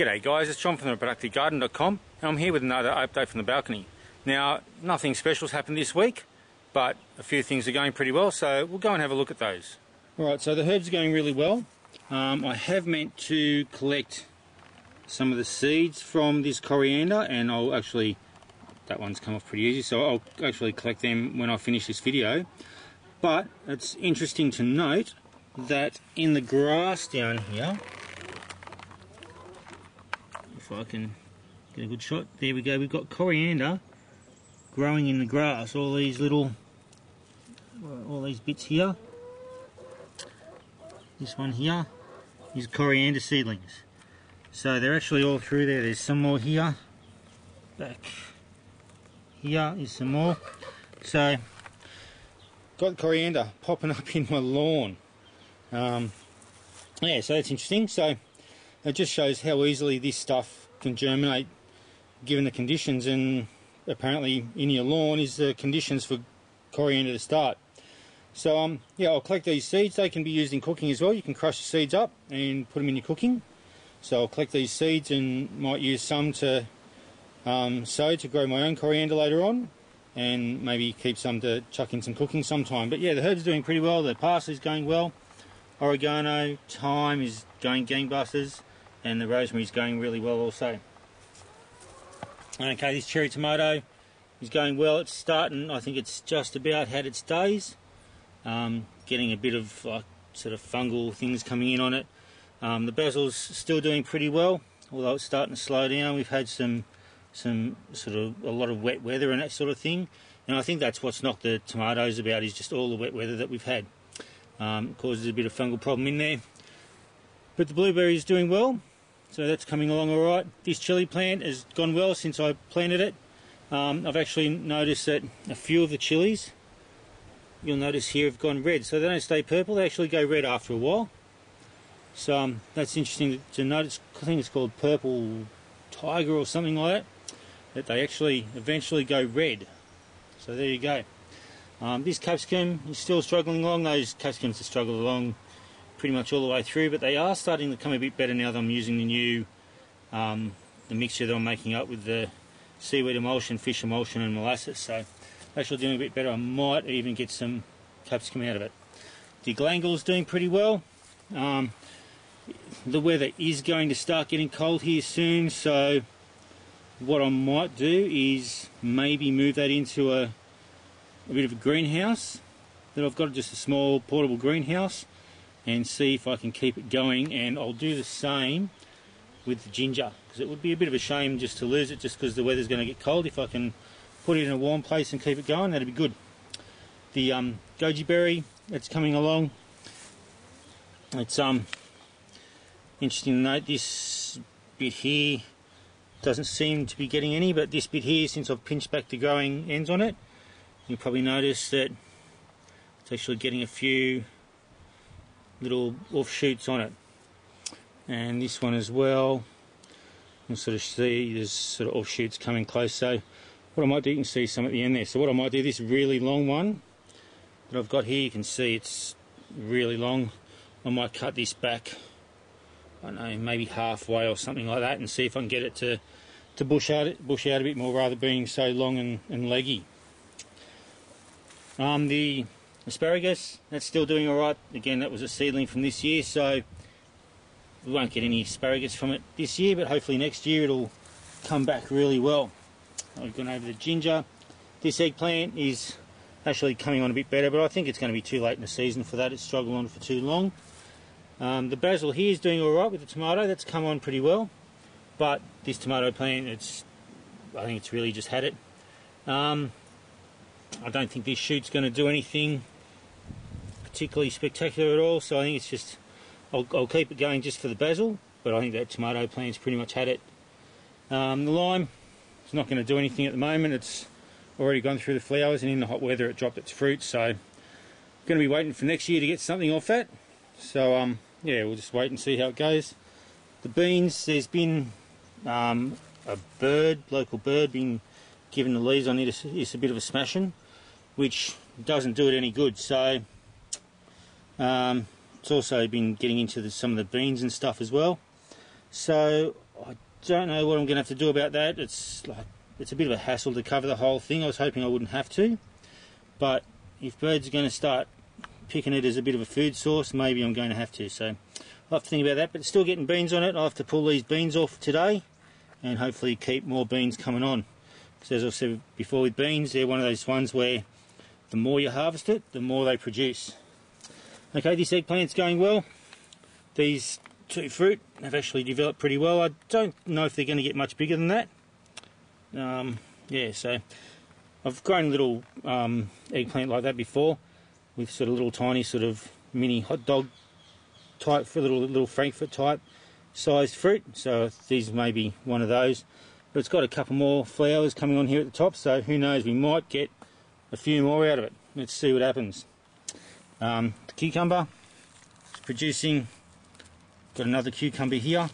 G'day guys, it's John from theproductivegarden.com and I'm here with another update from the balcony. Now, nothing special's happened this week, but a few things are going pretty well, so we'll go and have a look at those. Alright, so the herbs are going really well. I have meant to collect some of the seeds from this coriander, and I'll actually, that one's come off pretty easy, so I'll actually collect them when I finish this video. But it's interesting to note that in the grass down here, if I can get a good shot, there we go, we've got coriander growing in the grass, all these little, all these bits here. This one here is coriander seedlings. So they're actually all through there. There's some more here. Back here is some more. So, got coriander popping up in my lawn. Yeah, so that's interesting. So, it just shows how easily this stuff can germinate given the conditions, and apparently in your lawn is the conditions for coriander to start. So yeah, I'll collect these seeds. They can be used in cooking as well. You can crush the seeds up and put them in your cooking. So I'll collect these seeds and might use some to sow to grow my own coriander later on, and maybe keep some to chuck in some cooking sometime. But yeah, the herbs are doing pretty well. The parsley's going well. Oregano, thyme is going gangbusters, and the rosemary's going really well also. Okay, this cherry tomato is going well. It's starting, I think it's just about had its days. Getting a bit of like sort of fungal things coming in on it. The basil's still doing pretty well, although it's starting to slow down. We've had some sort of a lot of wet weather and that sort of thing, and I think that's what's knocked the tomatoes about, is just all the wet weather that we've had. Causes a bit of fungal problem in there. But the blueberry is doing well, so that's coming along all right. This chili plant has gone well since I planted it. I've actually noticed that a few of the chilies, you'll notice here, have gone red. So they don't stay purple, they actually go red after a while. So that's interesting to notice. I think it's called purple tiger or something like that they actually eventually go red. So there you go. This capsicum is still struggling along. Those capsicums have struggled along pretty much all the way through, but they are starting to come a bit better now that I'm using the new the mixture that I'm making up with the seaweed emulsion, fish emulsion and molasses. So actually doing a bit better. I might even get some capsicum out of it. The glangle's doing pretty well. The weather is going to start getting cold here soon, so what I might do is maybe move that into a bit of a greenhouse that I've got, just a small portable greenhouse, and see if I can keep it going. And I'll do the same with the ginger, because it would be a bit of a shame just to lose it just because the weather's going to get cold. If I can put it in a warm place and keep it going, that'd be good. The goji berry, that's coming along. It's interesting to note, this bit here doesn't seem to be getting any, but this bit here, since I've pinched back the growing ends on it, you'll probably notice that it's actually getting a few little offshoots on it. And this one as well, you'll sort of see there's sort of offshoots coming close. So what I might do, you can see some at the end there. So what I might do, this really long one that I've got here, you can see it's really long. I might cut this back, I don't know, maybe halfway or something like that, and see if I can get it to bush out a bit more, rather than being so long and leggy. The asparagus, that's still doing alright. Again, that was a seedling from this year, so we won't get any asparagus from it this year, but hopefully next year it'll come back really well. I've gone over the ginger. This eggplant is actually coming on a bit better, but I think it's going to be too late in the season for that. It's struggled on for too long. The basil here is doing alright with the tomato. That's come on pretty well, but this tomato plant, I think it's really just had it. I don't think this shoot's going to do anything particularly spectacular at all, so I think it's just, I'll keep it going just for the basil, but I think that tomato plant's pretty much had it. The lime, it's not going to do anything at the moment. It's already gone through the flowers, and in the hot weather it dropped its fruit, so I'm going to be waiting for next year to get something off that. So yeah, we'll just wait and see how it goes. The beans, there's been a local bird being given the leaves on it. It's a bit of a smashing, which doesn't do it any good. So it's also been getting into some of the beans and stuff as well. So I don't know what I'm going to have to do about that. It's a bit of a hassle to cover the whole thing. I was hoping I wouldn't have to, but if birds are going to start picking it as a bit of a food source, maybe I'm going to have to. So I'll have to think about that, but it's still getting beans on it. I'll have to pull these beans off today and hopefully keep more beans coming on. So as I've said before with beans, they're one of those ones where the more you harvest it, the more they produce. Okay, this eggplant's going well. These two fruit have actually developed pretty well. I don't know if they're going to get much bigger than that. Yeah, so I've grown a little eggplant like that before, with sort of little tiny sort of mini hot dog type, for little Frankfurt type sized fruit. So these may be one of those. But it's got a couple more flowers coming on here at the top, so who knows, we might get a few more out of it. Let's see what happens. The cucumber is producing. Got another cucumber here,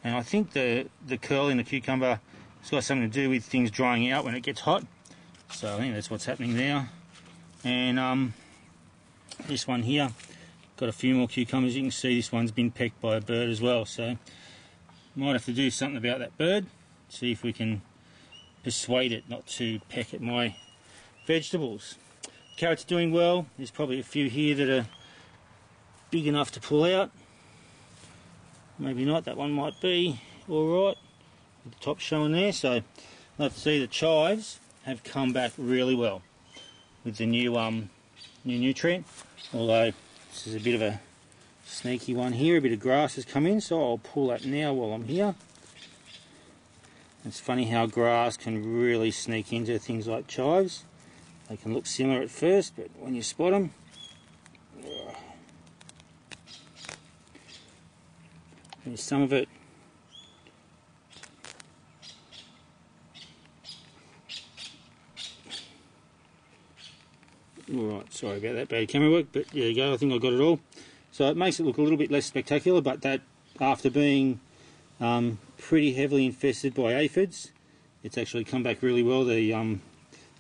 and I think the curl in the cucumber has got something to do with things drying out when it gets hot. So I think that's what's happening there. And this one here, got a few more cucumbers. You can see this one's been pecked by a bird as well. So might have to do something about that bird. See if we can persuade it not to peck at my vegetables. Carrots are doing well. There's probably a few here that are big enough to pull out. Maybe not. That one might be alright with the top showing there. So I'll have to see. The chives have come back really well with the new new nutrient, although this is a bit of a sneaky one here. A bit of grass has come in, so I'll pull that now while I'm here. It's funny how grass can really sneak into things like chives. They can look similar at first, but when you spot them, there's some of it. Alright, sorry about that bad camera work, but there you go, I think I got it all. So it makes it look a little bit less spectacular, but that, after being pretty heavily infested by aphids, it's actually come back really well. The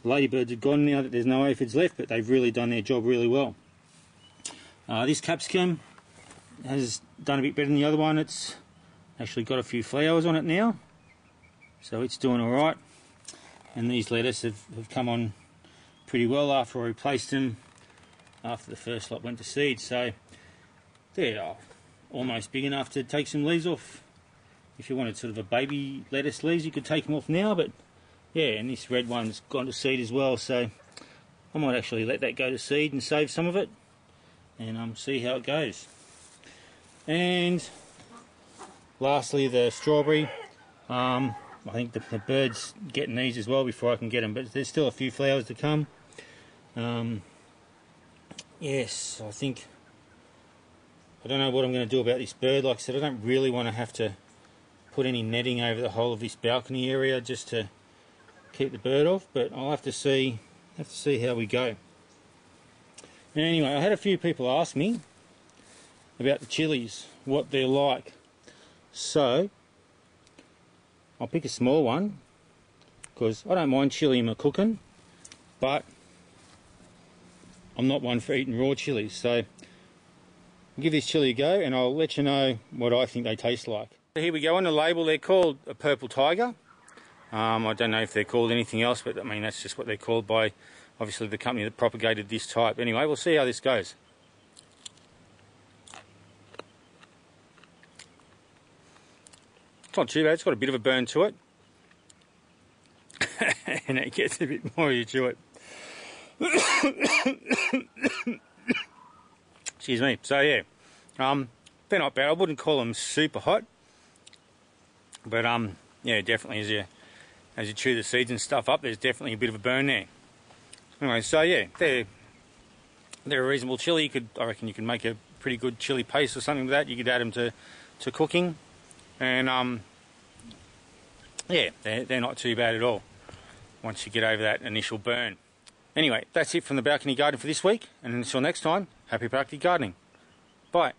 ladybirds are gone now that there's no aphids left, but they've really done their job really well. This capsicum has done a bit better than the other one. It's actually got a few flowers on it now, so it's doing alright. And these lettuce have come on pretty well after I replaced them after the first lot went to seed. So they're almost big enough to take some leaves off. If you wanted sort of a baby lettuce leaves, you could take them off now, but yeah, and this red one's gone to seed as well, so I might actually let that go to seed and save some of it and see how it goes. And lastly, the strawberry. I think the bird's getting these as well before I can get them, but there's still a few flowers to come. Yes, I don't know what I'm going to do about this bird. Like I said, I don't really want to have to put any netting over the whole of this balcony area just to keep the bird off, but I'll have to see how we go. And anyway, I had a few people ask me about the chilies, what they're like. So I'll pick a small one because I don't mind chili in my cooking, but I'm not one for eating raw chilies. So I'll give this chili a go and I'll let you know what I think they taste like. So here we go. On the label they're called a purple tiger. I don't know if they're called anything else, but I mean that's just what they're called by obviously the company that propagated this type. Anyway, we'll see how this goes. It's not too bad. It's got a bit of a burn to it. And it gets a bit more you chew it. Excuse me. So yeah, they're not bad. I wouldn't call them super hot, but yeah, definitely as you chew the seeds and stuff up, there's definitely a bit of a burn there. Anyway, so yeah, they're a reasonable chili. I reckon you could make a pretty good chili paste or something with that. You could add them to cooking, and yeah, they're not too bad at all once you get over that initial burn. Anyway, that's it from the balcony garden for this week, and until next time, happy productive gardening. Bye.